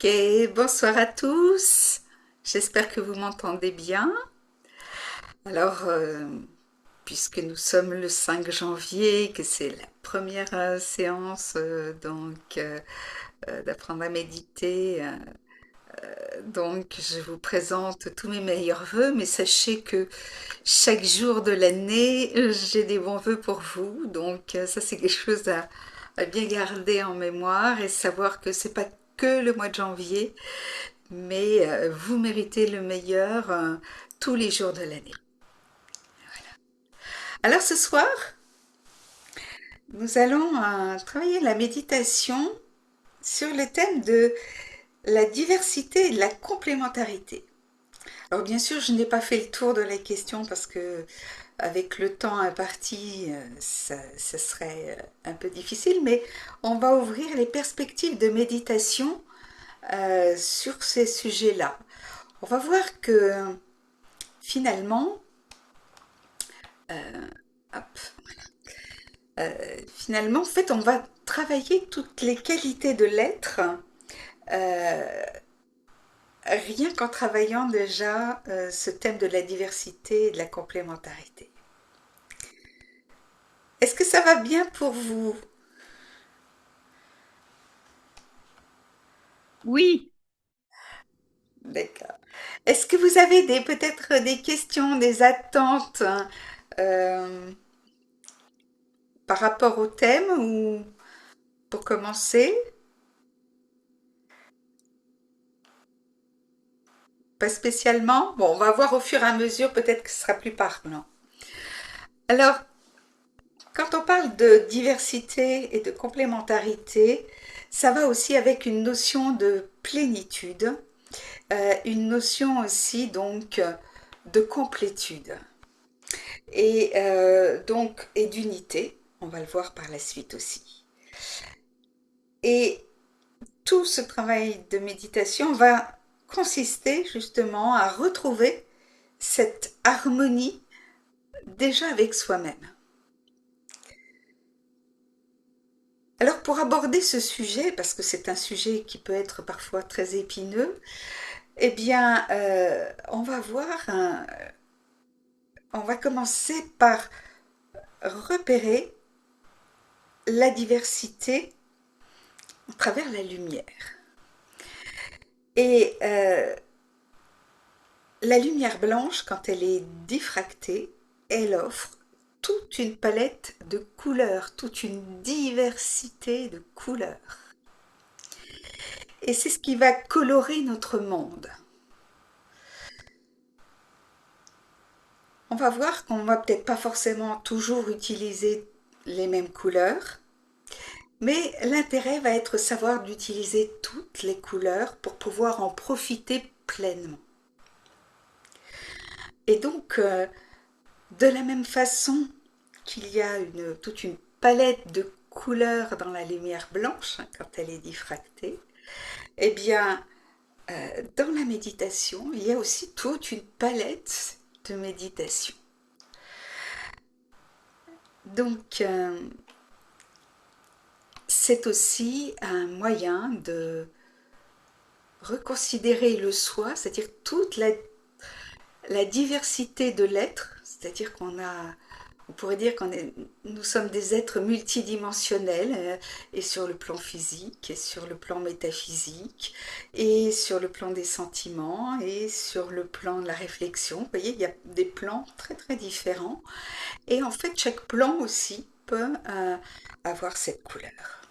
Ok, bonsoir à tous. J'espère que vous m'entendez bien. Alors, puisque nous sommes le 5 janvier, que c'est la première séance d'apprendre à méditer, donc je vous présente tous mes meilleurs vœux, mais sachez que chaque jour de l'année, j'ai des bons vœux pour vous. Donc ça, c'est quelque chose à bien garder en mémoire et savoir que c'est pas que le mois de janvier, mais vous méritez le meilleur tous les jours de l'année. Alors ce soir, nous allons travailler la méditation sur le thème de la diversité et de la complémentarité. Alors bien sûr, je n'ai pas fait le tour de la question parce que avec le temps imparti, ça serait un peu difficile, mais on va ouvrir les perspectives de méditation sur ces sujets-là. On va voir que finalement, hop, finalement, en fait, on va travailler toutes les qualités de l'être, euh, rien qu'en travaillant déjà ce thème de la diversité et de la complémentarité. Est-ce que ça va bien pour vous? Oui, D'accord. Est-ce que vous avez peut-être des questions, des attentes euh, par rapport au thème ou pour commencer? Pas spécialement? Bon, on va voir au fur et à mesure, peut-être que ce sera plus parlant. Alors, quand on parle de diversité et de complémentarité, ça va aussi avec une notion de plénitude, une notion aussi donc de complétude et d'unité. On va le voir par la suite aussi. Et tout ce travail de méditation va consister justement à retrouver cette harmonie déjà avec soi-même. Alors pour aborder ce sujet, parce que c'est un sujet qui peut être parfois très épineux, eh bien on va commencer par repérer la diversité à travers la lumière. Et la lumière blanche, quand elle est diffractée, elle offre toute une palette de couleurs, toute une diversité de couleurs. Et c'est ce qui va colorer notre monde. On va voir qu'on va peut-être pas forcément toujours utiliser les mêmes couleurs, mais l'intérêt va être savoir d'utiliser toutes les couleurs pour pouvoir en profiter pleinement. Et donc, de la même façon qu'il y a toute une palette de couleurs dans la lumière blanche, hein, quand elle est diffractée, eh bien, dans la méditation, il y a aussi toute une palette de méditation. Donc, c'est aussi un moyen de reconsidérer le soi, c'est-à-dire toute la diversité de l'être, c'est-à-dire on pourrait dire nous sommes des êtres multidimensionnels, et sur le plan physique, et sur le plan métaphysique, et sur le plan des sentiments, et sur le plan de la réflexion. Vous voyez, il y a des plans très très différents, et en fait chaque plan aussi peut avoir cette couleur.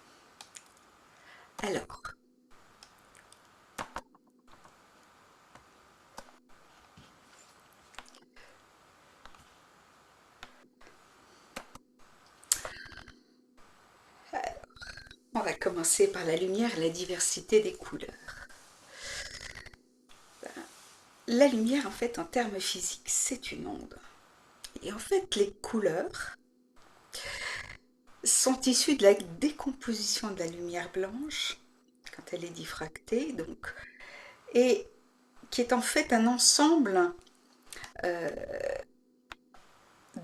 Alors, on va commencer par la lumière et la diversité des couleurs. La lumière, en fait, en termes physiques, c'est une onde. Et en fait, les couleurs sont issues de la décomposition de la lumière blanche, quand elle est diffractée, donc, et qui est en fait un ensemble euh,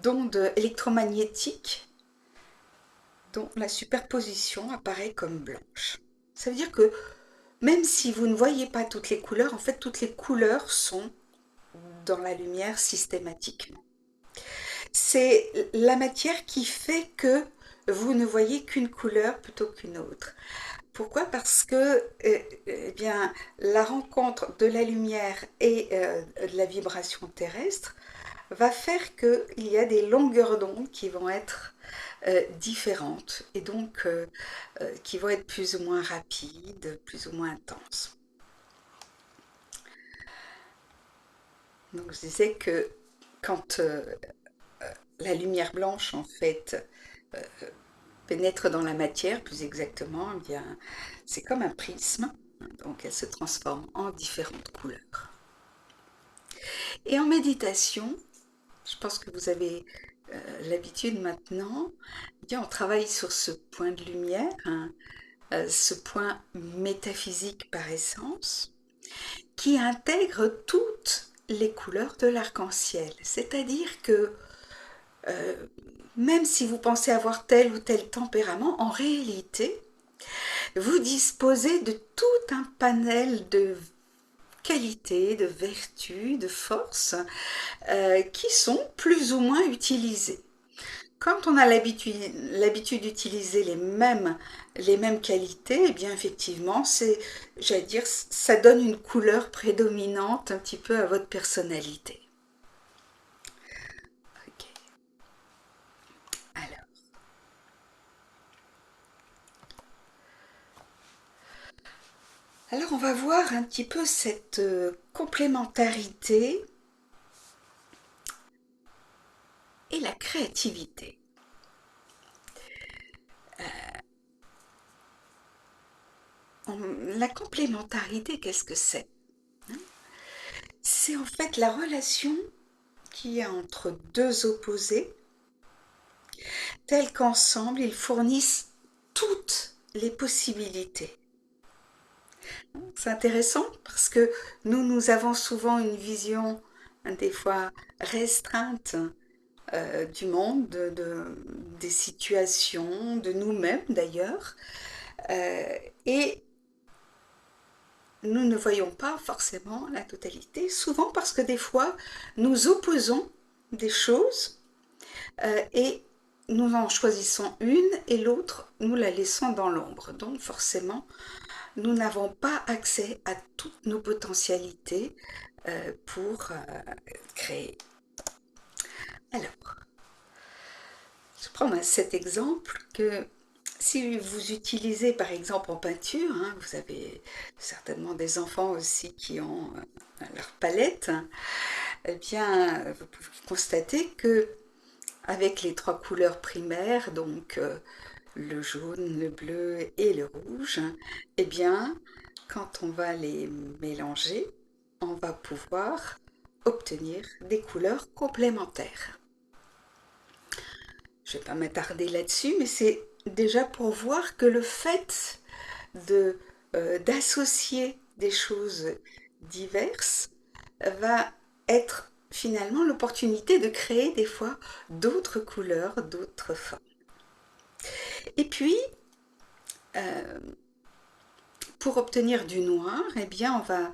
d'ondes électromagnétiques dont la superposition apparaît comme blanche. Ça veut dire que même si vous ne voyez pas toutes les couleurs, en fait toutes les couleurs sont dans la lumière systématiquement. C'est la matière qui fait que vous ne voyez qu'une couleur plutôt qu'une autre. Pourquoi? Parce que eh bien, la rencontre de la lumière et de la vibration terrestre va faire qu'il y a des longueurs d'onde qui vont être différentes et donc qui vont être plus ou moins rapides, plus ou moins intenses. Donc je disais que quand la lumière blanche en fait euh, pénètre dans la matière, plus exactement, eh bien c'est comme un prisme, donc elle se transforme en différentes couleurs. Et en méditation, je pense que vous avez l'habitude maintenant, eh bien on travaille sur ce point de lumière, hein, ce point métaphysique par essence, qui intègre toutes les couleurs de l'arc-en-ciel. C'est-à-dire que euh, même si vous pensez avoir tel ou tel tempérament, en réalité, vous disposez de tout un panel de qualités, de vertus, de forces qui sont plus ou moins utilisées. Quand on a l'habitude d'utiliser les mêmes qualités, eh bien effectivement, j'allais dire, ça donne une couleur prédominante un petit peu à votre personnalité. Ok. Alors, on va voir un petit peu cette complémentarité et la créativité. La complémentarité, qu'est-ce que c'est? C'est en fait la relation qu'il y a entre deux opposés, tels qu'ensemble ils fournissent toutes les possibilités. C'est intéressant parce que nous avons souvent une vision des fois restreinte du monde, des situations, de nous-mêmes d'ailleurs, euh, et nous ne voyons pas forcément la totalité, souvent parce que des fois nous opposons des choses et nous en choisissons une et l'autre nous la laissons dans l'ombre. Donc forcément, nous n'avons pas accès à toutes nos potentialités pour créer. Alors, je prends cet exemple que si vous utilisez par exemple en peinture, hein, vous avez certainement des enfants aussi qui ont leur palette, hein, eh bien vous pouvez constater que avec les trois couleurs primaires, donc le jaune, le bleu et le rouge, eh bien quand on va les mélanger, on va pouvoir obtenir des couleurs complémentaires. Je ne vais pas m'attarder là-dessus, mais c'est déjà pour voir que le fait d'associer des choses diverses va être finalement l'opportunité de créer des fois d'autres couleurs, d'autres formes. Et puis, euh, pour obtenir du noir, eh bien, on va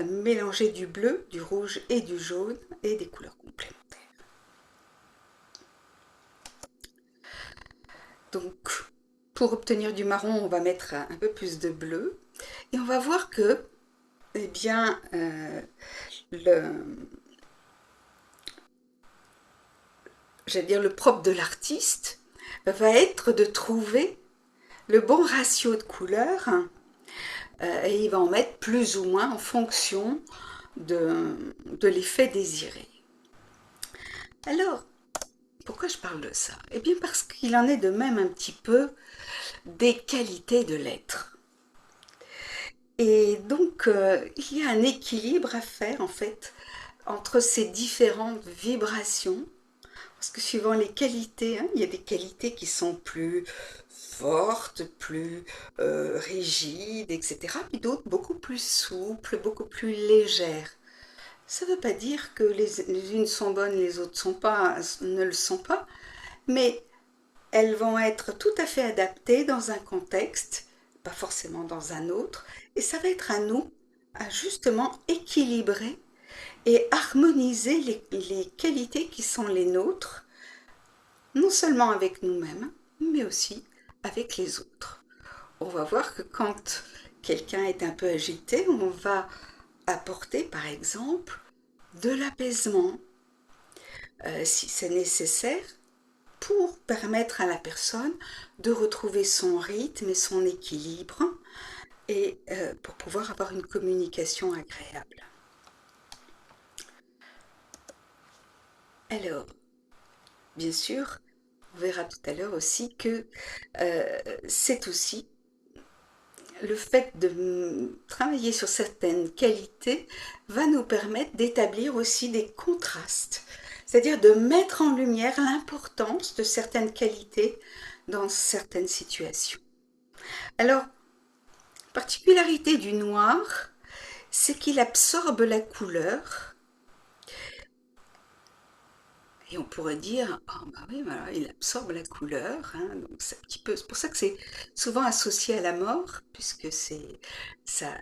mélanger du bleu, du rouge et du jaune et des couleurs complémentaires. Donc, pour obtenir du marron, on va mettre un peu plus de bleu. Et on va voir que, eh bien, j'allais dire le propre de l'artiste va être de trouver le bon ratio de couleurs et il va en mettre plus ou moins en fonction de l'effet désiré. Alors, pourquoi je parle de ça? Eh bien parce qu'il en est de même un petit peu des qualités de l'être. Et donc, il y a un équilibre à faire en fait entre ces différentes vibrations. Parce que suivant les qualités, hein, il y a des qualités qui sont plus fortes, plus rigides, etc. Puis d'autres beaucoup plus souples, beaucoup plus légères. Ça ne veut pas dire que les unes sont bonnes, les autres ne le sont pas, mais elles vont être tout à fait adaptées dans un contexte pas forcément dans un autre. Et ça va être à nous à justement équilibrer et harmoniser les qualités qui sont les nôtres, non seulement avec nous-mêmes, mais aussi avec les autres. On va voir que quand quelqu'un est un peu agité, on va apporter par exemple de l'apaisement, si c'est nécessaire, pour permettre à la personne de retrouver son rythme et son équilibre et pour pouvoir avoir une communication agréable. Alors, bien sûr, on verra tout à l'heure aussi que c'est aussi le fait de travailler sur certaines qualités va nous permettre d'établir aussi des contrastes, c'est-à-dire de mettre en lumière l'importance de certaines qualités dans certaines situations. Alors, particularité du noir, c'est qu'il absorbe la couleur. Et on pourrait dire, ah bah oui, voilà, il absorbe la couleur, hein, donc c'est un petit peu, c'est pour ça que c'est souvent associé à la mort, puisque ça,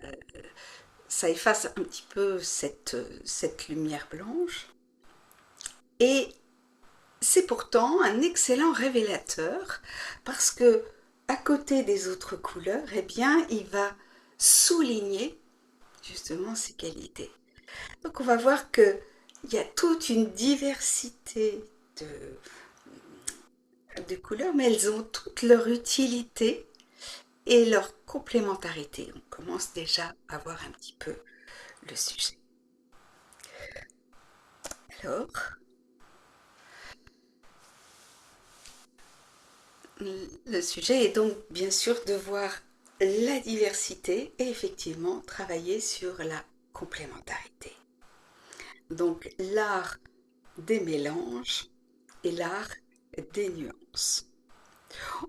ça efface un petit peu cette lumière blanche. Et c'est pourtant un excellent révélateur, parce que à côté des autres couleurs, eh bien, il va souligner justement ses qualités. Donc on va voir que il y a toute une diversité de, de couleurs, mais elles ont toute leur utilité et leur complémentarité. On commence déjà à voir un petit peu le sujet. Alors, le sujet est donc bien sûr de voir la diversité et effectivement travailler sur la complémentarité. Donc l'art des mélanges et l'art des nuances.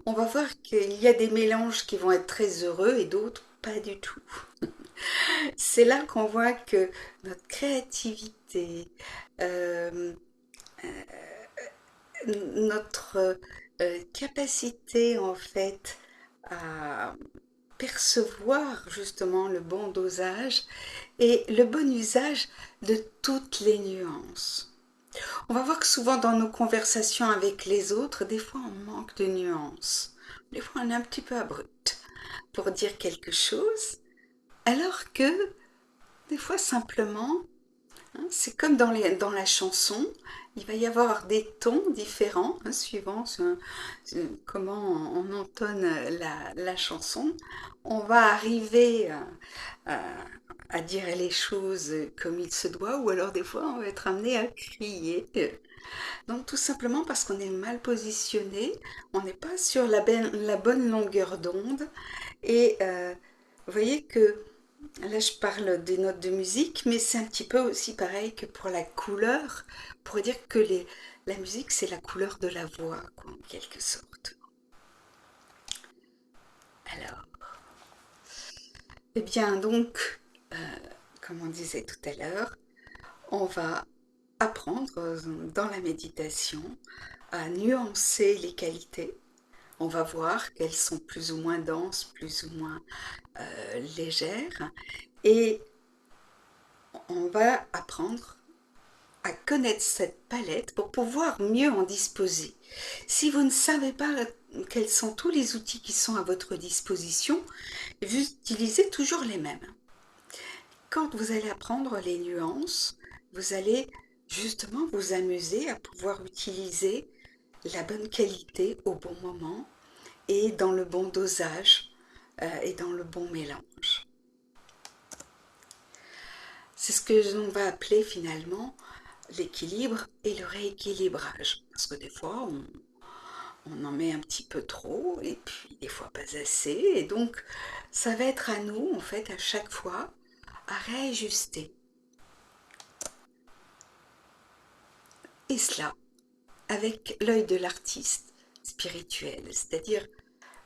On va voir qu'il y a des mélanges qui vont être très heureux et d'autres pas du tout. C'est là qu'on voit que notre créativité, euh, notre capacité en fait à percevoir justement le bon dosage et le bon usage de toutes les nuances. On va voir que souvent dans nos conversations avec les autres, des fois on manque de nuances. Des fois on est un petit peu abrupt pour dire quelque chose, alors que des fois simplement, hein, c'est comme dans la chanson, il va y avoir des tons différents suivant comment on entonne la chanson. On va arriver à, à dire les choses comme il se doit, ou alors des fois on va être amené à crier. Donc tout simplement parce qu'on est mal positionné, on n'est pas sur la bonne longueur d'onde. Et vous voyez que là je parle des notes de musique, mais c'est un petit peu aussi pareil que pour la couleur. On pourrait dire que la musique c'est la couleur de la voix, quoi, en quelque sorte. Alors, eh bien donc, euh, comme on disait tout à l'heure, on va apprendre dans la méditation à nuancer les qualités. On va voir qu'elles sont plus ou moins denses, plus ou moins légères. Et on va apprendre à connaître cette palette pour pouvoir mieux en disposer. Si vous ne savez pas quels sont tous les outils qui sont à votre disposition, vous utilisez toujours les mêmes. Quand vous allez apprendre les nuances, vous allez justement vous amuser à pouvoir utiliser la bonne qualité au bon moment et dans le bon dosage et dans le bon mélange. C'est ce que l'on va appeler finalement l'équilibre et le rééquilibrage. Parce que des fois, on en met un petit peu trop et puis des fois pas assez. Et donc, ça va être à nous, en fait, à chaque fois, à réajuster. Et cela avec l'œil de l'artiste spirituel, c'est-à-dire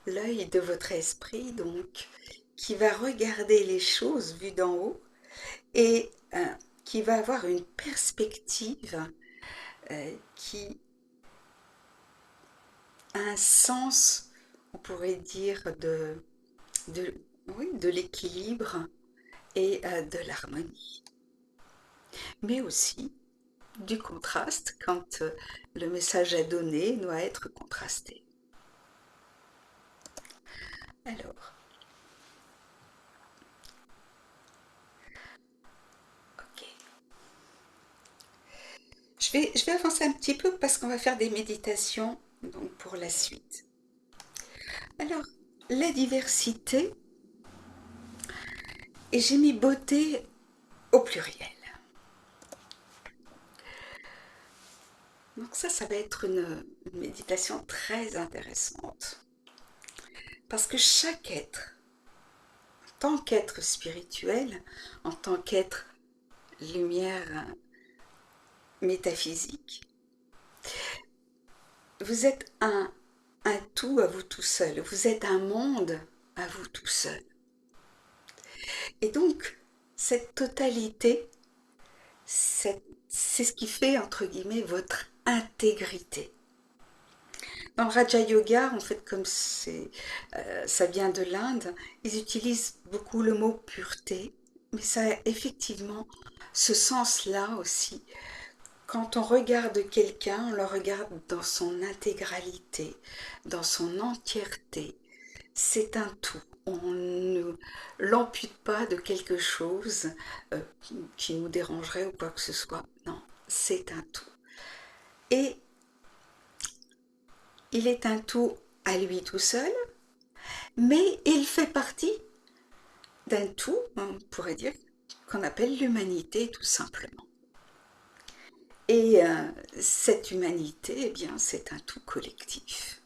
l'œil de votre esprit, donc, qui va regarder les choses vues d'en haut et qui va avoir une perspective qui a un sens, on pourrait dire, de, oui, de l'équilibre et de l'harmonie, mais aussi du contraste quand le message à donner doit être contrasté. Alors, ok. Je vais avancer un petit peu parce qu'on va faire des méditations donc pour la suite. Alors, la diversité, et j'ai mis beauté au pluriel. Donc ça va être une méditation très intéressante. Parce que chaque être, en tant qu'être spirituel, en tant qu'être lumière métaphysique, vous êtes un tout à vous tout seul. Vous êtes un monde à vous tout seul. Et donc, cette totalité, c'est ce qui fait, entre guillemets, votre intégrité. Dans le Raja Yoga, en fait, comme ça vient de l'Inde, ils utilisent beaucoup le mot pureté, mais ça a effectivement ce sens-là aussi. Quand on regarde quelqu'un, on le regarde dans son intégralité, dans son entièreté. C'est un tout. On ne l'ampute pas de quelque chose euh, qui nous dérangerait ou quoi que ce soit. Non, c'est un tout. Et il est un tout à lui tout seul, mais il fait partie d'un tout, on pourrait dire, qu'on appelle l'humanité tout simplement. Et cette humanité, eh bien, c'est un tout collectif.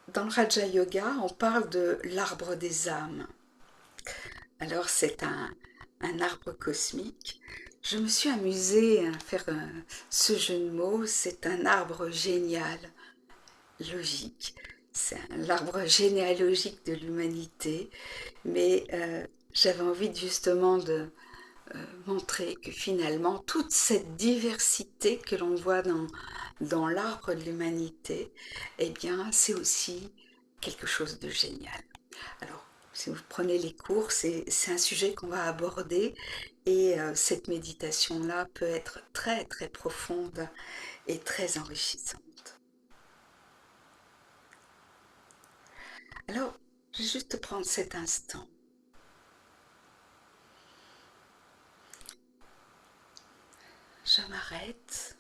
Dans le Raja Yoga, on parle de l'arbre des âmes. Alors, c'est un arbre cosmique. Je me suis amusée à faire ce jeu de mots. C'est un arbre génial, logique. C'est l'arbre généalogique de l'humanité. Mais j'avais envie justement de montrer que finalement, toute cette diversité que l'on voit dans l'arbre de l'humanité, eh bien, c'est aussi quelque chose de génial. Alors, si vous prenez les cours, c'est un sujet qu'on va aborder et cette méditation-là peut être très très profonde et très enrichissante. Alors, je vais juste prendre cet instant. Je m'arrête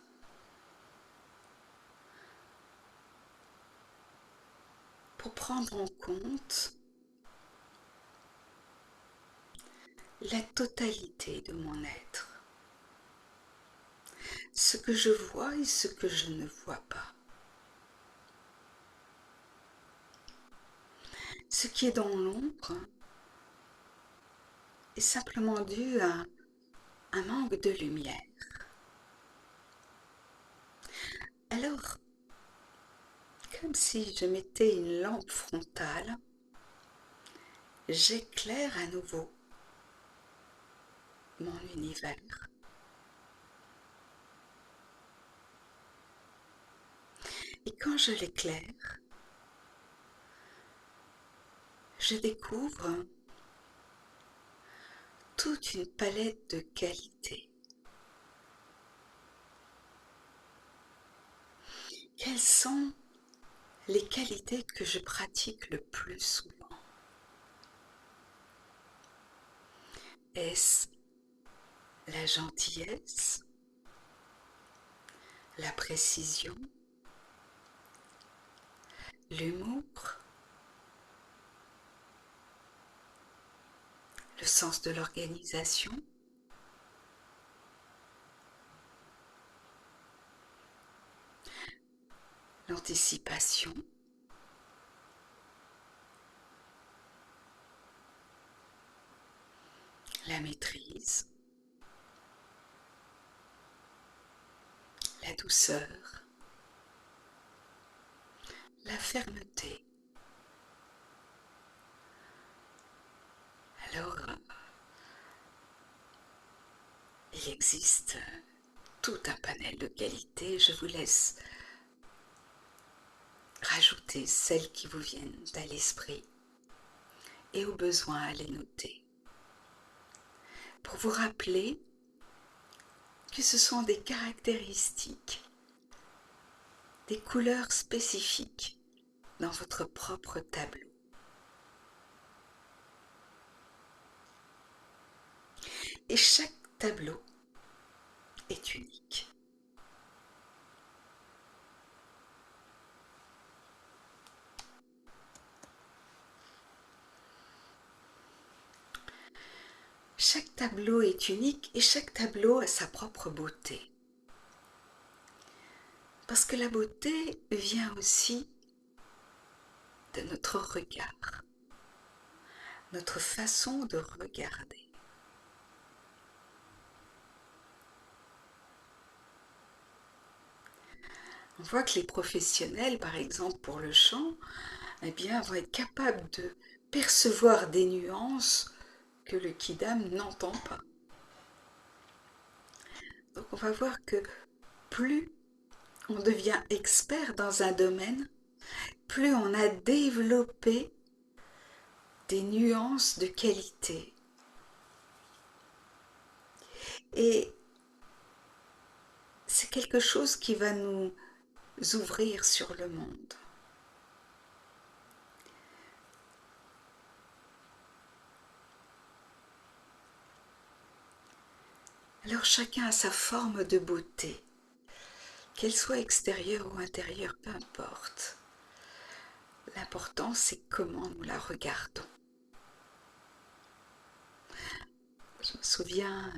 pour prendre en compte la totalité de mon être, ce que je vois et ce que je ne vois pas, ce qui est dans l'ombre est simplement dû à un manque de lumière. Alors, comme si je mettais une lampe frontale, j'éclaire à nouveau mon univers. Et quand je l'éclaire, je découvre toute une palette de qualités. Quelles sont les qualités que je pratique le plus souvent? Est-ce la gentillesse, la précision, l'humour, le sens de l'organisation, l'anticipation, la maîtrise, la douceur, la fermeté. Alors, il existe tout un panel de qualités. Je vous laisse rajoutez celles qui vous viennent à l'esprit et au besoin à les noter. Pour vous rappeler que ce sont des caractéristiques, des couleurs spécifiques dans votre propre tableau. Et chaque tableau est unique. Chaque tableau est unique et chaque tableau a sa propre beauté. Parce que la beauté vient aussi de notre regard, notre façon de regarder. On voit que les professionnels, par exemple pour le chant, eh bien, vont être capables de percevoir des nuances que le kidam n'entend pas. Donc on va voir que plus on devient expert dans un domaine, plus on a développé des nuances de qualité. Et c'est quelque chose qui va nous ouvrir sur le monde. Alors chacun a sa forme de beauté, qu'elle soit extérieure ou intérieure, peu importe. L'important, c'est comment nous la regardons. Je me souviens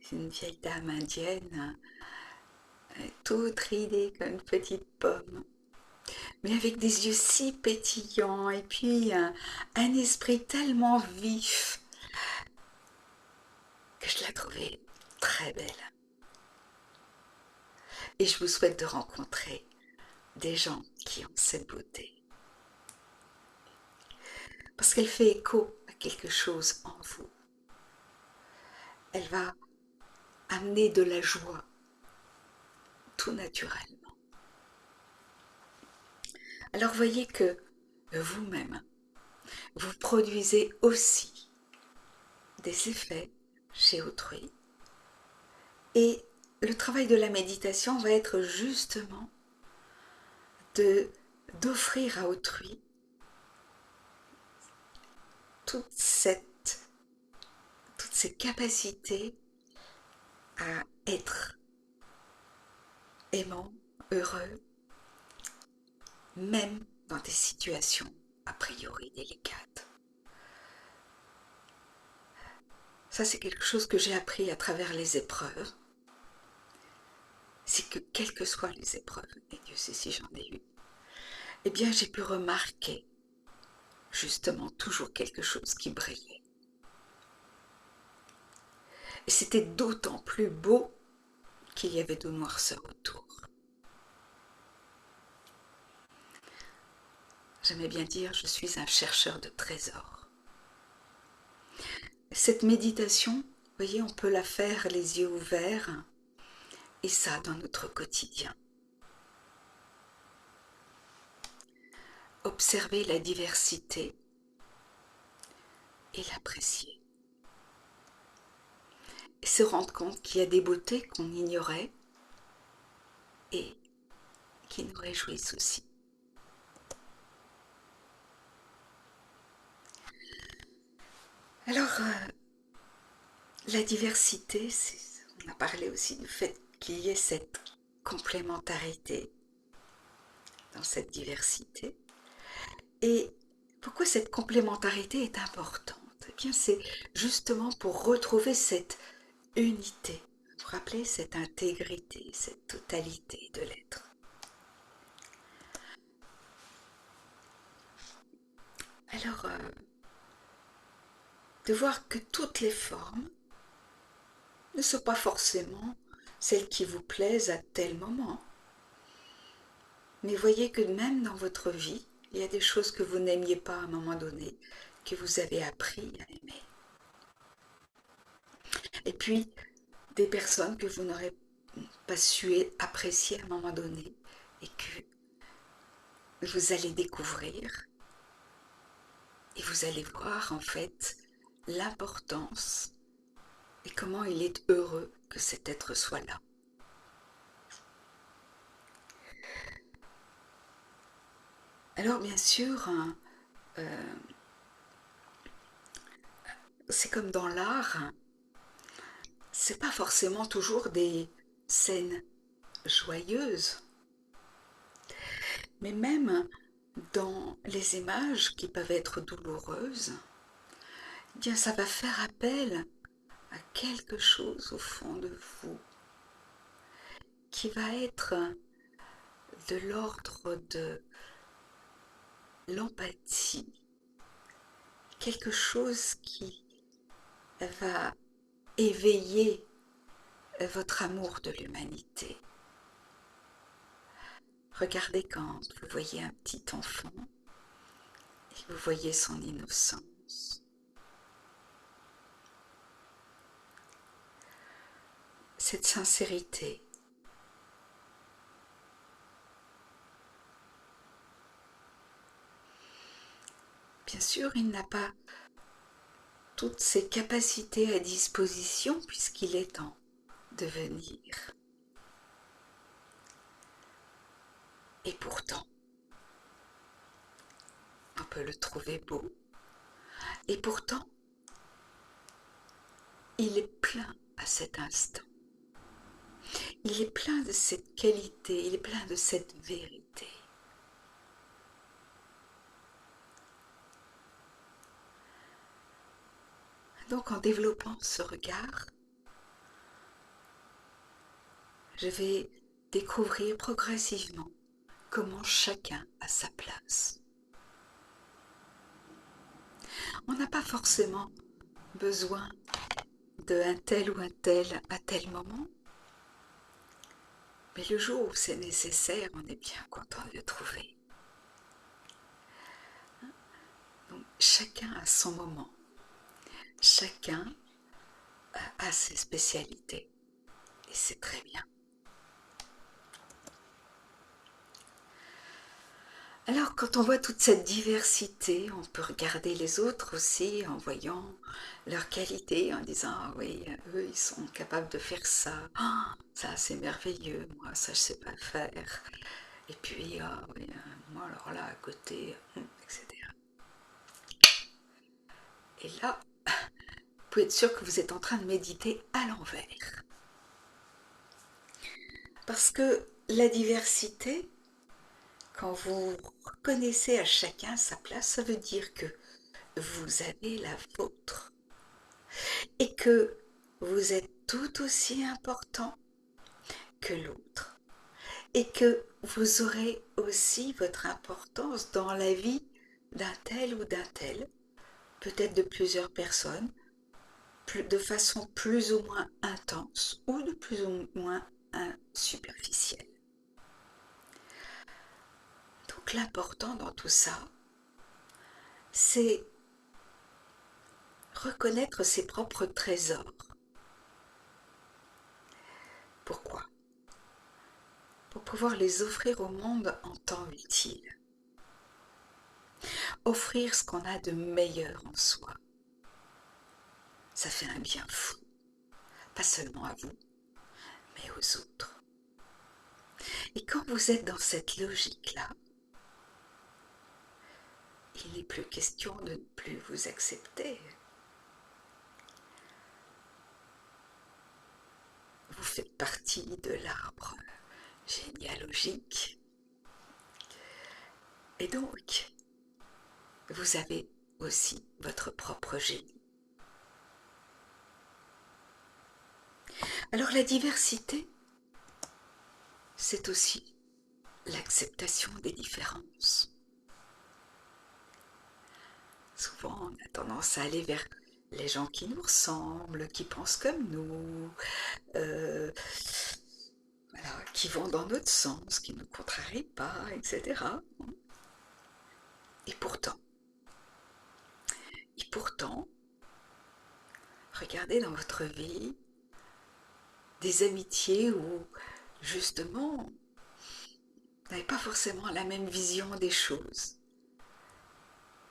d'une vieille dame indienne, toute ridée comme une petite pomme, mais avec des yeux si pétillants et puis un esprit tellement vif que je la trouvais très belle. Et je vous souhaite de rencontrer des gens qui ont cette beauté. Parce qu'elle fait écho à quelque chose en vous. Elle va amener de la joie, tout naturellement. Alors voyez que vous-même, vous produisez aussi des effets chez autrui. Et le travail de la méditation va être justement d'offrir à autrui toutes ces capacités à être aimant, heureux, même dans des situations a priori délicates. Ça, c'est quelque chose que j'ai appris à travers les épreuves. C'est que quelles que soient les épreuves, et Dieu sait si j'en ai eu, eh bien j'ai pu remarquer justement toujours quelque chose qui brillait. Et c'était d'autant plus beau qu'il y avait de noirceur autour. J'aimais bien dire, je suis un chercheur de trésors. Cette méditation, vous voyez, on peut la faire les yeux ouverts, et ça dans notre quotidien. Observer la diversité et l'apprécier. Et se rendre compte qu'il y a des beautés qu'on ignorait et qui nous réjouissent aussi. Alors, la diversité, on a parlé aussi du fait qu'il y ait cette complémentarité dans cette diversité. Et pourquoi cette complémentarité est importante? Eh bien, c'est justement pour retrouver cette unité. Vous vous rappelez, cette intégrité, cette totalité de l'être. Alors, de voir que toutes les formes ne sont pas forcément celles qui vous plaisent à tel moment. Mais voyez que même dans votre vie, il y a des choses que vous n'aimiez pas à un moment donné, que vous avez appris à aimer. Et puis, des personnes que vous n'aurez pas su apprécier à un moment donné, et que vous allez découvrir et vous allez voir en fait l'importance et comment il est heureux que cet être soit là. Alors bien sûr, hein, c'est comme dans l'art, hein, c'est pas forcément toujours des scènes joyeuses, mais même dans les images qui peuvent être douloureuses, eh bien ça va faire appel à quelque chose au fond de vous qui va être de l'ordre de l'empathie, quelque chose qui va éveiller votre amour de l'humanité. Regardez quand vous voyez un petit enfant et vous voyez son innocence. Cette sincérité. Bien sûr, il n'a pas toutes ses capacités à disposition puisqu'il est en devenir. Et pourtant, on peut le trouver beau. Et pourtant, il est plein à cet instant. Il est plein de cette qualité, il est plein de cette vérité. Donc en développant ce regard, je vais découvrir progressivement comment chacun a sa place. On n'a pas forcément besoin d'un tel ou un tel à tel moment, mais le jour où c'est nécessaire, on est bien content de le trouver. Donc chacun a son moment, chacun a ses spécialités, et c'est très bien. Alors quand on voit toute cette diversité, on peut regarder les autres aussi en voyant leurs qualités, en disant ah oui, eux ils sont capables de faire ça, ah, ça c'est merveilleux, moi ça je sais pas faire. Et puis ah oui, moi alors là à côté, etc. Et là, vous pouvez être sûr que vous êtes en train de méditer à l'envers. Parce que la diversité, quand vous reconnaissez à chacun sa place, ça veut dire que vous avez la vôtre et que vous êtes tout aussi important que l'autre et que vous aurez aussi votre importance dans la vie d'un tel ou d'un tel, peut-être de plusieurs personnes, de façon plus ou moins intense ou de plus ou moins superficielle. Donc l'important dans tout ça, c'est reconnaître ses propres trésors. Pourquoi? Pour pouvoir les offrir au monde en temps utile. Offrir ce qu'on a de meilleur en soi. Ça fait un bien fou, pas seulement à vous, mais aux autres. Et quand vous êtes dans cette logique-là, il n'est plus question de ne plus vous accepter. Vous faites partie de l'arbre généalogique. Et donc, vous avez aussi votre propre génie. Alors la diversité, c'est aussi l'acceptation des différences. Souvent, on a tendance à aller vers les gens qui nous ressemblent, qui pensent comme nous, voilà, qui vont dans notre sens, qui ne nous contrarient pas, etc. Et pourtant, regardez dans votre vie des amitiés où, justement, n'avaient pas forcément la même vision des choses.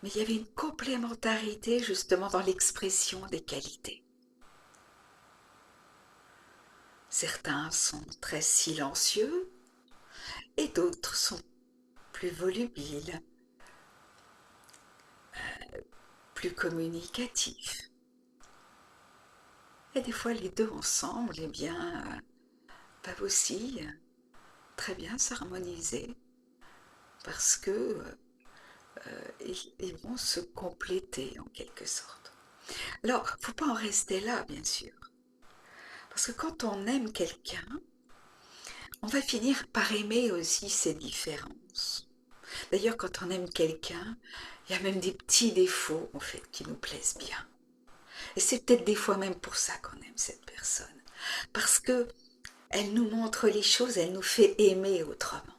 Mais il y avait une complémentarité justement dans l'expression des qualités. Certains sont très silencieux et d'autres sont plus volubiles, plus communicatifs. Et des fois, les deux ensemble, eh bien, peuvent aussi très bien s'harmoniser parce que ils vont se compléter en quelque sorte. Alors, il ne faut pas en rester là, bien sûr, parce que quand on aime quelqu'un, on va finir par aimer aussi ses différences. D'ailleurs, quand on aime quelqu'un, il y a même des petits défauts en fait qui nous plaisent bien. Et c'est peut-être des fois même pour ça qu'on aime cette personne, parce que elle nous montre les choses, elle nous fait aimer autrement.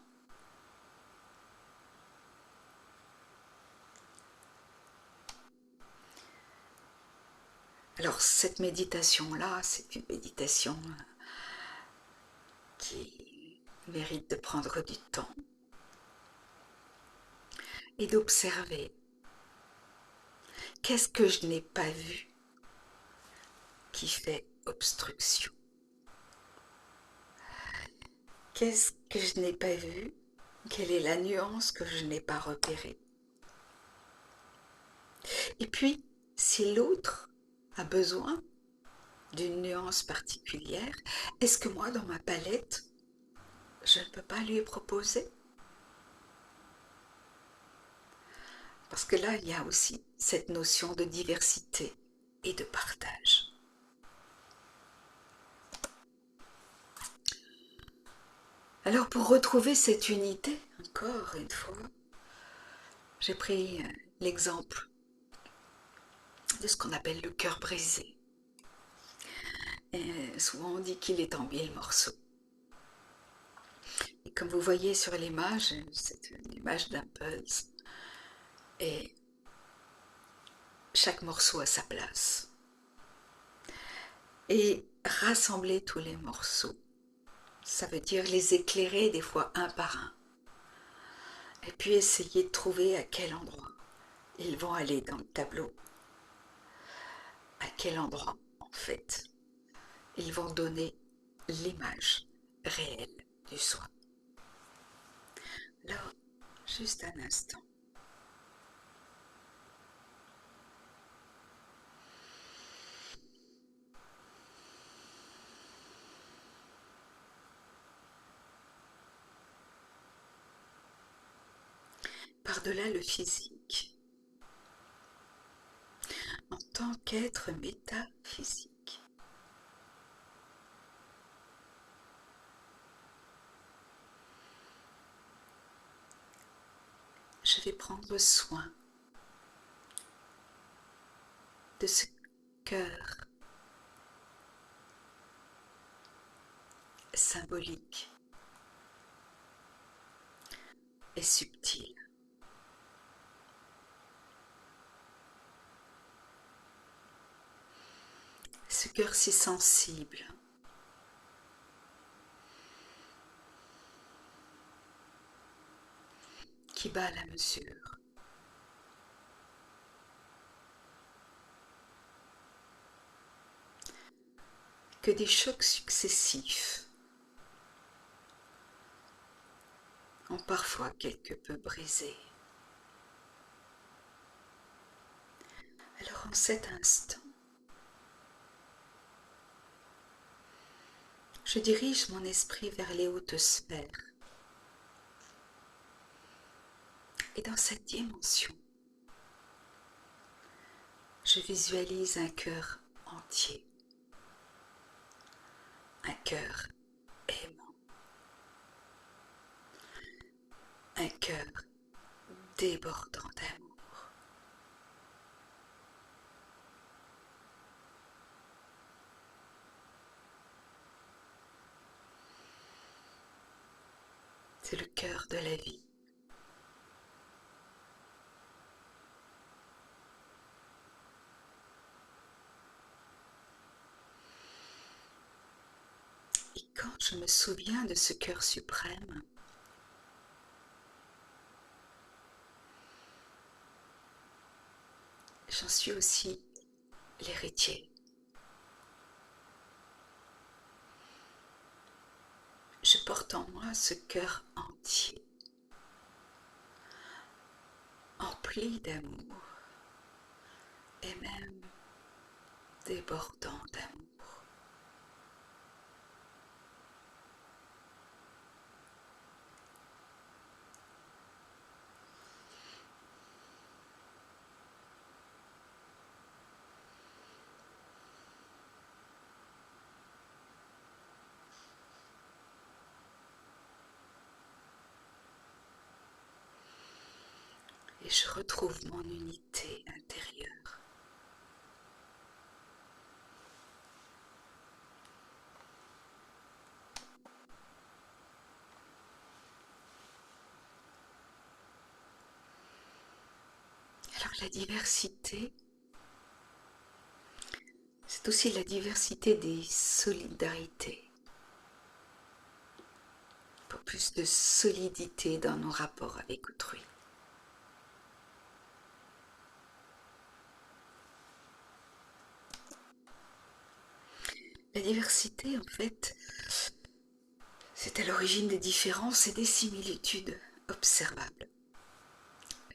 Alors cette méditation-là, c'est une méditation qui mérite de prendre du temps et d'observer qu'est-ce que je n'ai pas vu qui fait obstruction. Qu'est-ce que je n'ai pas vu? Quelle est la nuance que je n'ai pas repérée? Et puis, si l'autre a besoin d'une nuance particulière, est-ce que moi, dans ma palette, je ne peux pas lui proposer? Parce que là, il y a aussi cette notion de diversité et de partage. Alors, pour retrouver cette unité, encore une fois, j'ai pris l'exemple de ce qu'on appelle le cœur brisé. Et souvent, on dit qu'il est en 1000 morceaux. Et comme vous voyez sur l'image, c'est une image d'un puzzle. Et chaque morceau a sa place. Et rassembler tous les morceaux, ça veut dire les éclairer des fois un par un. Et puis essayer de trouver à quel endroit ils vont aller dans le tableau. À quel endroit, en fait, ils vont donner l'image réelle du soi. Alors, juste un instant. Par-delà le physique, en tant qu'être métaphysique, je vais prendre soin de ce cœur symbolique et subtil. Ce cœur si sensible, qui bat la mesure. Que des chocs successifs ont parfois quelque peu brisé. Alors en cet instant, je dirige mon esprit vers les hautes sphères. Et dans cette dimension, je visualise un cœur entier, un cœur aimant, un cœur débordant d'amour. C'est le cœur de la vie. Et quand je me souviens de ce cœur suprême, suis aussi l'héritier. Je porte en moi ce cœur entier, empli d'amour et même débordant d'amour. Et je retrouve mon unité intérieure. Alors la diversité, c'est aussi la diversité des solidarités. Pour plus de solidité dans nos rapports avec autrui. La diversité, en fait, c'est à l'origine des différences et des similitudes observables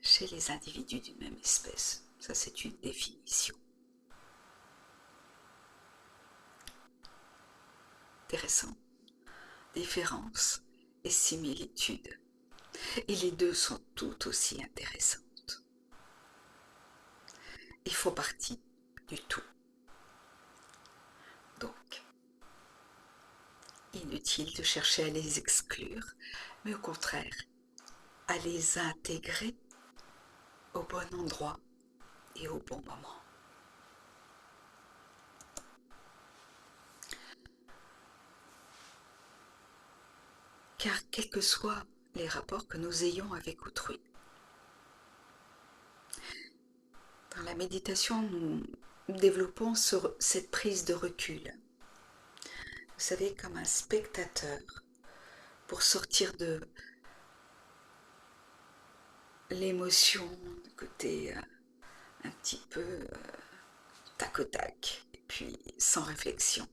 chez les individus d'une même espèce. Ça, c'est une définition. Intéressant. Différence et similitude. Et les deux sont tout aussi intéressantes. Ils font partie du tout. Donc, inutile de chercher à les exclure, mais au contraire, à les intégrer au bon endroit et au bon moment. Car quels que soient les rapports que nous ayons avec autrui, dans la méditation, nous développons cette prise de recul. Vous savez, comme un spectateur, pour sortir de l'émotion, du côté un petit peu tac au tac, et puis sans réflexion.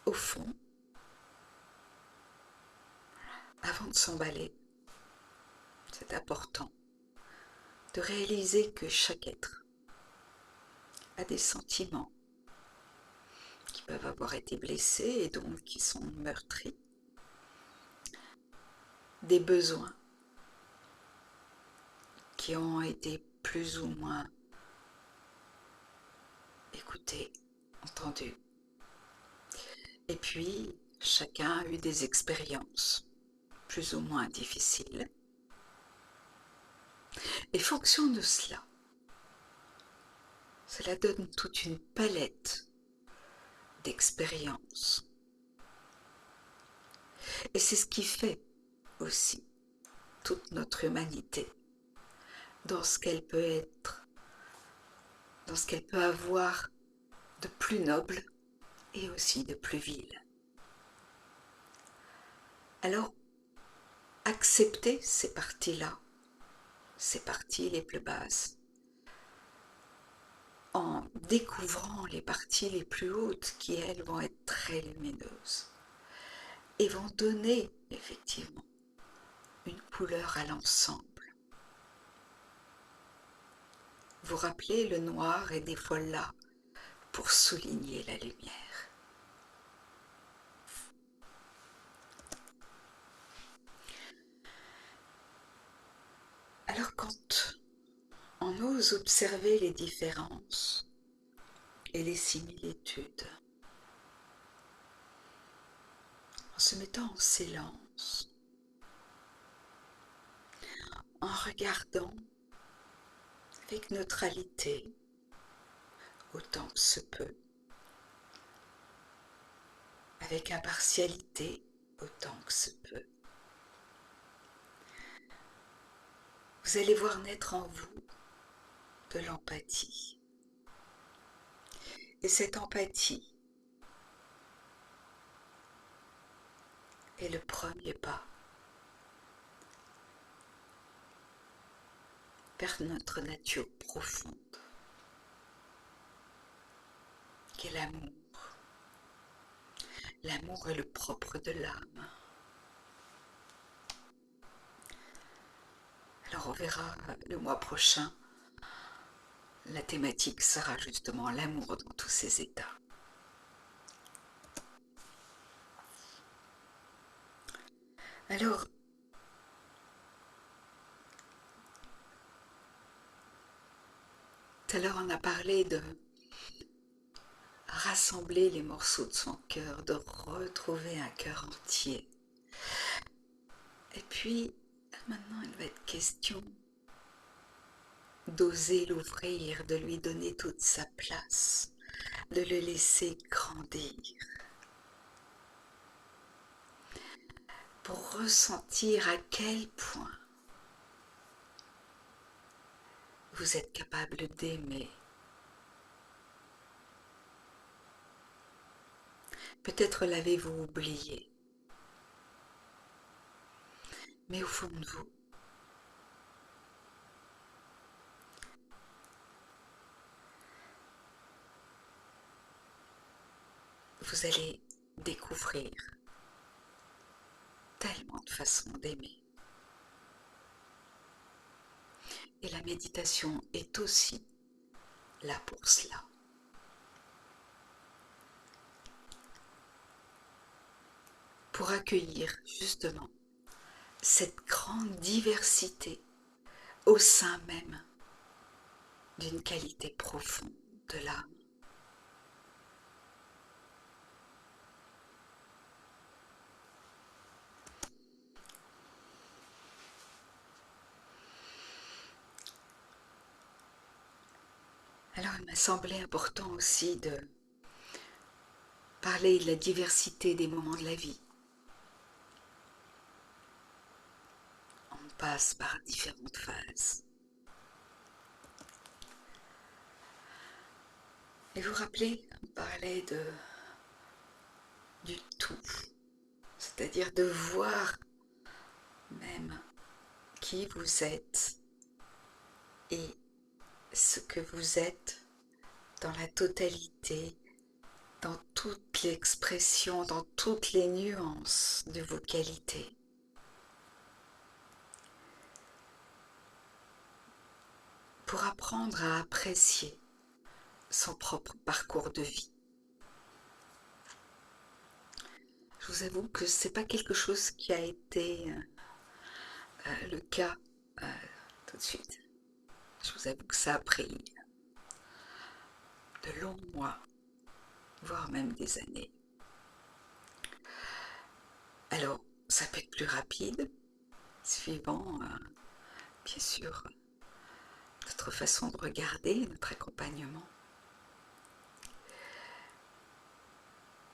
Au fond, avant de s'emballer, c'est important de réaliser que chaque être a des sentiments qui peuvent avoir été blessés et donc qui sont meurtris, des besoins qui ont été plus ou moins écoutés, entendus. Et puis, chacun a eu des expériences plus ou moins difficiles. Et fonction de cela, cela donne toute une palette d'expériences. Et c'est ce qui fait aussi toute notre humanité, dans ce qu'elle peut être, dans ce qu'elle peut avoir de plus noble et aussi de plus vil. Alors, accepter ces parties-là, ces parties les plus basses, en découvrant les parties les plus hautes qui, elles, vont être très lumineuses et vont donner effectivement une couleur à l'ensemble. Vous rappelez, le noir est des fois là pour souligner la lumière. Alors quand on ose observer les différences et les similitudes, en se mettant en silence, en regardant avec neutralité, autant que se peut, avec impartialité, autant que se peut, vous allez voir naître en vous de l'empathie. Et cette empathie est le premier pas vers notre nature profonde, qu'est l'amour. L'amour est le propre de l'âme. Alors on verra le mois prochain, la thématique sera justement l'amour dans tous ses états. Alors, tout à l'heure on a parlé de rassembler les morceaux de son cœur, de retrouver un cœur entier. Et puis, maintenant il va être question d'oser l'ouvrir, de lui donner toute sa place, de le laisser grandir, pour ressentir à quel point vous êtes capable d'aimer. Peut-être l'avez-vous oublié, mais au fond de vous, vous allez découvrir tellement de façons d'aimer. Et la méditation est aussi là pour cela. Pour accueillir justement cette grande diversité au sein même d'une qualité profonde de l'âme. Alors il m'a semblé important aussi de parler de la diversité des moments de la vie. On passe par différentes phases. Et vous rappelez, on parlait du tout, c'est-à-dire de voir même qui vous êtes et ce que vous êtes dans la totalité, dans toute l'expression, dans toutes les nuances de vos qualités. Pour apprendre à apprécier son propre parcours de vie. Je vous avoue que ce n'est pas quelque chose qui a été le cas tout de suite. Je vous avoue que ça a pris de longs mois, voire même des années. Alors, ça peut être plus rapide, suivant, bien sûr, notre façon de regarder, notre accompagnement.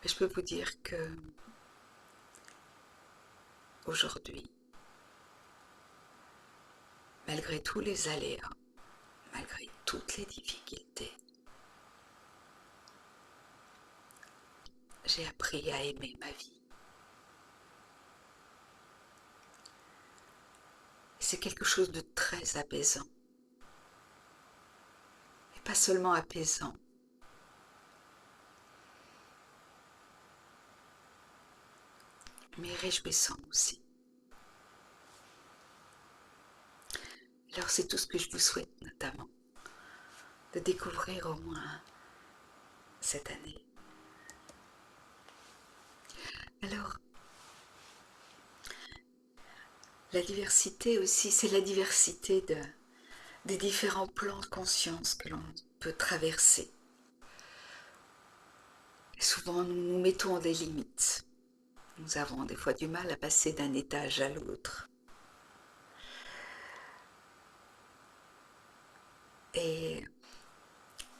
Mais je peux vous dire que aujourd'hui, malgré tous les aléas, malgré toutes les difficultés, j'ai appris à aimer ma vie. C'est quelque chose de très apaisant. Et pas seulement apaisant, mais réjouissant aussi. Alors c'est tout ce que je vous souhaite notamment, de découvrir au moins cette année. Alors, la diversité aussi, c'est la diversité des différents plans de conscience que l'on peut traverser. Et souvent, nous nous mettons des limites. Nous avons des fois du mal à passer d'un étage à l'autre. Et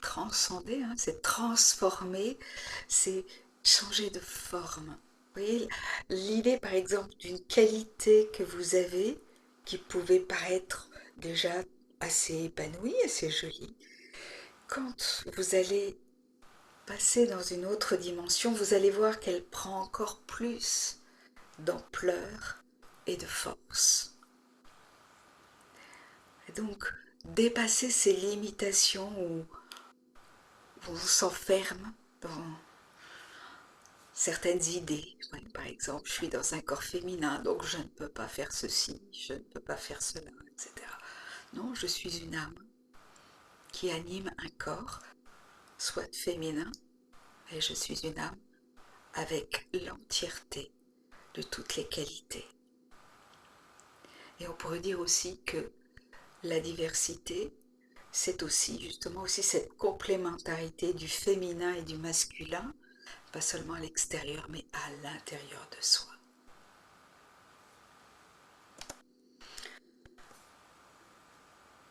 transcender, hein, c'est transformer, c'est changer de forme. Vous voyez, l'idée par exemple d'une qualité que vous avez, qui pouvait paraître déjà assez épanouie, assez jolie, quand vous allez passer dans une autre dimension, vous allez voir qu'elle prend encore plus d'ampleur et de force. Et donc, dépasser ces limitations où on s'enferme dans certaines idées. Ouais, par exemple, je suis dans un corps féminin, donc je ne peux pas faire ceci, je ne peux pas faire cela, etc. Non, je suis une âme qui anime un corps, soit féminin, et je suis une âme avec l'entièreté de toutes les qualités. Et on pourrait dire aussi que la diversité, c'est aussi justement aussi cette complémentarité du féminin et du masculin, pas seulement à l'extérieur, mais à l'intérieur de soi.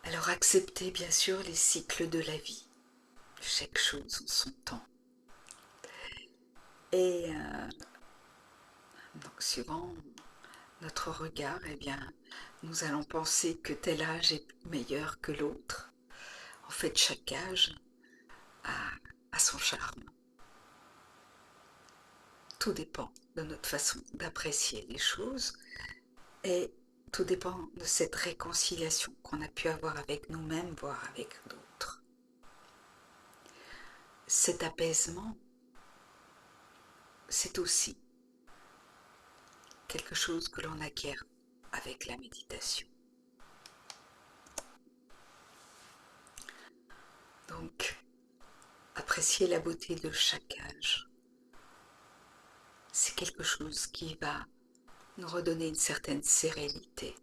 Alors accepter bien sûr les cycles de la vie, chaque chose en son temps. Et donc suivant notre regard, eh bien, nous allons penser que tel âge est meilleur que l'autre. En fait, chaque âge a son charme. Tout dépend de notre façon d'apprécier les choses et tout dépend de cette réconciliation qu'on a pu avoir avec nous-mêmes, voire avec d'autres. Cet apaisement, c'est aussi quelque chose que l'on acquiert avec la méditation. Donc, apprécier la beauté de chaque âge, c'est quelque chose qui va nous redonner une certaine sérénité.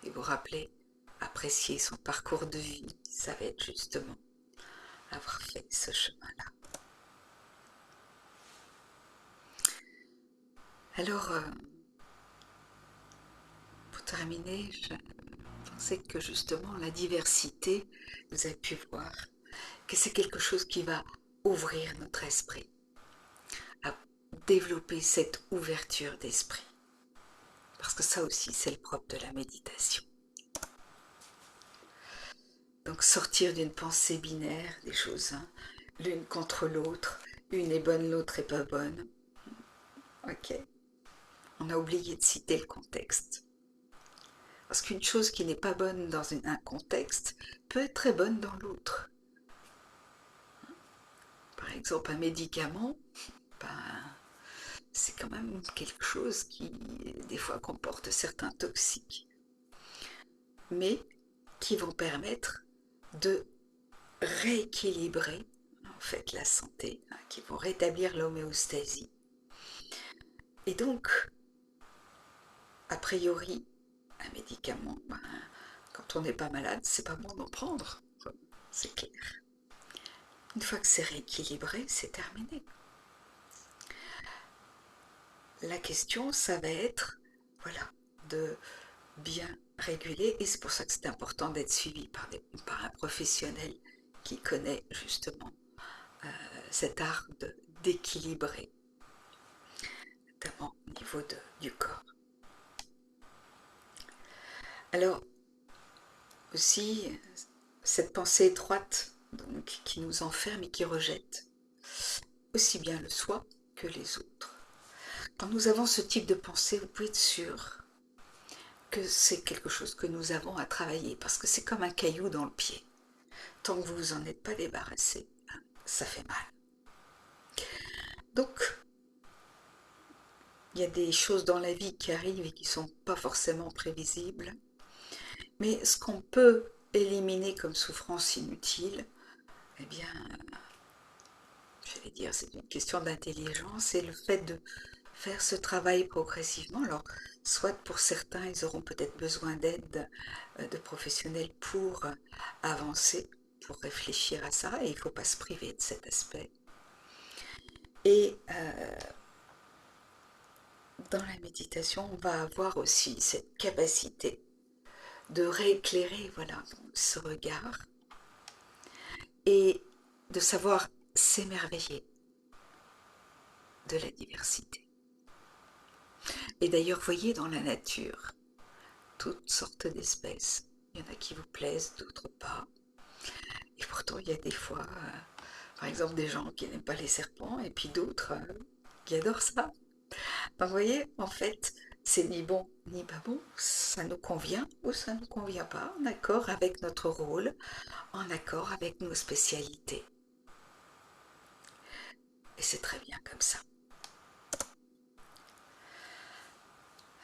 Et vous rappelez, apprécier son parcours de vie, ça va être justement avoir fait ce chemin-là. Alors, pour terminer, je pensais que justement la diversité, vous avez pu voir, que c'est quelque chose qui va ouvrir notre esprit, à développer cette ouverture d'esprit. Parce que ça aussi, c'est le propre de la méditation. Donc sortir d'une pensée binaire des choses, hein, l'une contre l'autre, une est bonne, l'autre est pas bonne. Ok. On a oublié de citer le contexte. Parce qu'une chose qui n'est pas bonne dans un contexte peut être très bonne dans l'autre. Par exemple, un médicament, ben, c'est quand même quelque chose qui, des fois, comporte certains toxiques, mais qui vont permettre de rééquilibrer en fait la santé, hein, qui vont rétablir l'homéostasie. Et donc, a priori, un médicament, ben, quand on n'est pas malade, c'est pas bon d'en prendre, c'est clair. Une fois que c'est rééquilibré, c'est terminé. La question, ça va être, voilà, de bien réguler, et c'est pour ça que c'est important d'être suivi par un professionnel qui connaît justement cet art d'équilibrer, notamment au niveau du corps. Alors, aussi, cette pensée étroite donc, qui nous enferme et qui rejette aussi bien le soi que les autres. Quand nous avons ce type de pensée, vous pouvez être sûr que c'est quelque chose que nous avons à travailler, parce que c'est comme un caillou dans le pied. Tant que vous vous en êtes pas débarrassé, ça fait mal. Donc, il y a des choses dans la vie qui arrivent et qui ne sont pas forcément prévisibles. Mais ce qu'on peut éliminer comme souffrance inutile, eh bien, j'allais dire, c'est une question d'intelligence et le fait de faire ce travail progressivement. Alors, soit pour certains, ils auront peut-être besoin d'aide de professionnels pour avancer, pour réfléchir à ça, et il ne faut pas se priver de cet aspect. Et dans la méditation, on va avoir aussi cette capacité de rééclairer, voilà, ce regard et de savoir s'émerveiller de la diversité. Et d'ailleurs, voyez dans la nature toutes sortes d'espèces. Il y en a qui vous plaisent, d'autres pas. Et pourtant, il y a des fois, par exemple, des gens qui n'aiment pas les serpents et puis d'autres qui adorent ça. Donc, vous voyez, en fait, C'est ni bon ni pas bon, ça nous convient ou ça ne nous convient pas, en accord avec notre rôle, en accord avec nos spécialités. Et c'est très bien comme ça.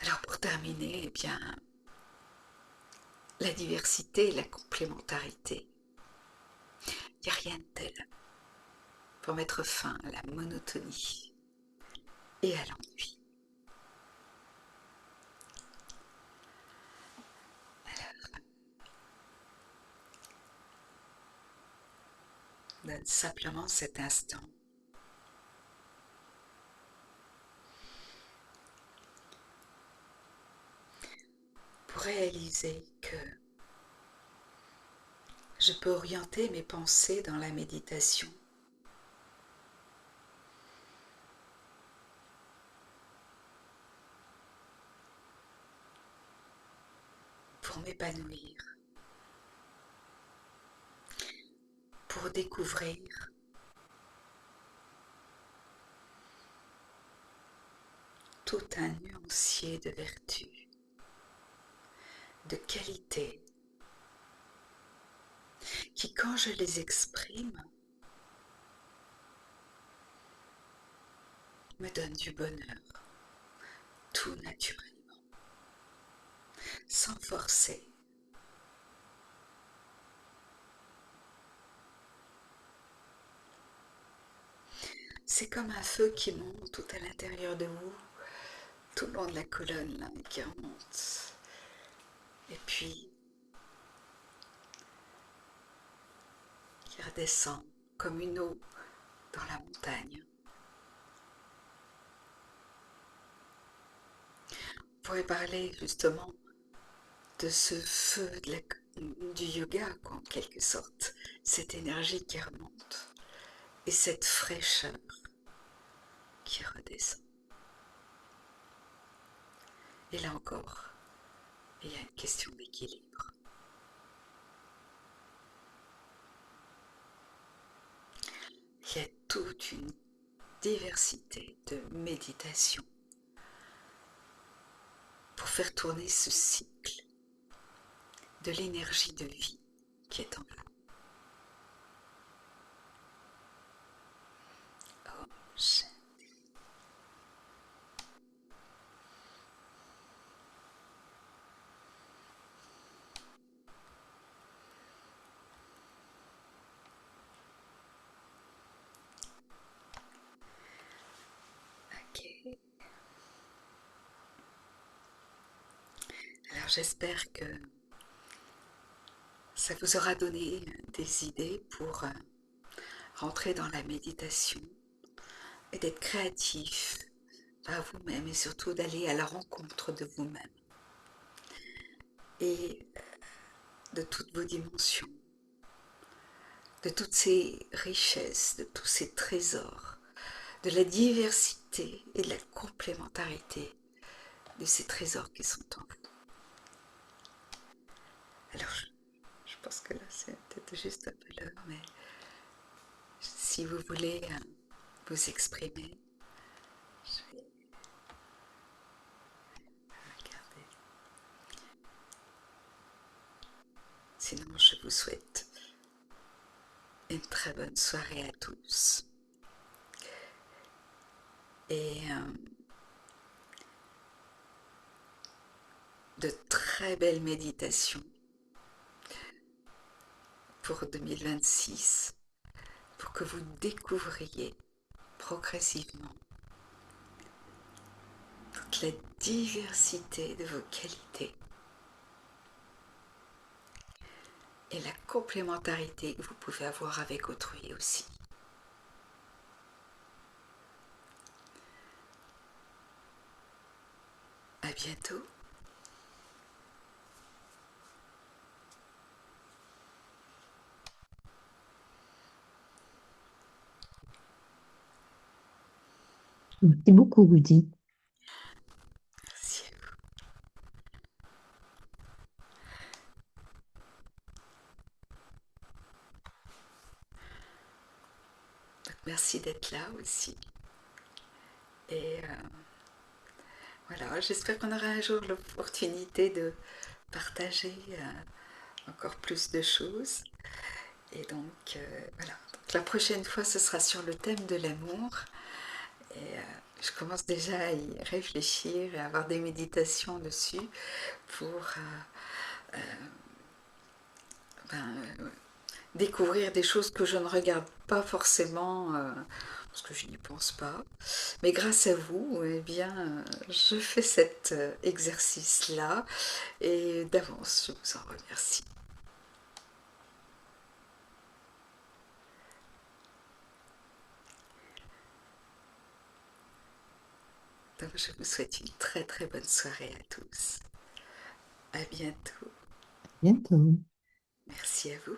Alors pour terminer, eh bien, la diversité et la complémentarité. Il n'y a rien de tel pour mettre fin à la monotonie et à l'ennui. Donne simplement cet instant pour réaliser que je peux orienter mes pensées dans la méditation pour m'épanouir, pour découvrir tout un nuancier de vertus, de qualités, qui quand je les exprime, me donnent du bonheur, tout naturellement, sans forcer. C'est comme un feu qui monte tout à l'intérieur de vous, tout le long de la colonne, là, qui remonte. Et puis, qui redescend comme une eau dans la montagne. On pourrait parler justement de ce feu du yoga, quoi, en quelque sorte. Cette énergie qui remonte et cette fraîcheur qui redescend. Et là encore, il y a une question d'équilibre. Il y a toute une diversité de méditations pour faire tourner ce cycle de l'énergie de vie qui est en vous. Om Shanti. Ok. Alors j'espère que ça vous aura donné des idées pour rentrer dans la méditation et d'être créatif à vous-même et surtout d'aller à la rencontre de vous-même et de toutes vos dimensions, de toutes ces richesses, de tous ces trésors, de la diversité et de la complémentarité de ces trésors qui sont en vous. Alors, je pense que là, c'est peut-être juste un peu l'heure, mais si vous voulez vous exprimer, je vais regarder. Sinon, je vous souhaite une très bonne soirée à tous. Et de très belles méditations pour 2026, pour que vous découvriez progressivement toute la diversité de vos qualités et la complémentarité que vous pouvez avoir avec autrui aussi. À bientôt. Merci beaucoup, Rudy. Merci à vous. Donc, merci d'être là aussi. Et Voilà, j'espère qu'on aura un jour l'opportunité de partager encore plus de choses. Et donc, voilà. Donc, la prochaine fois, ce sera sur le thème de l'amour. Et je commence déjà à y réfléchir et à avoir des méditations dessus pour ben, découvrir des choses que je ne regarde pas forcément parce que je n'y pense pas. Mais grâce à vous, eh bien, je fais cet exercice-là et d'avance, je vous en remercie. Donc, je vous souhaite une très très bonne soirée à tous. À bientôt. Bientôt. Merci à vous.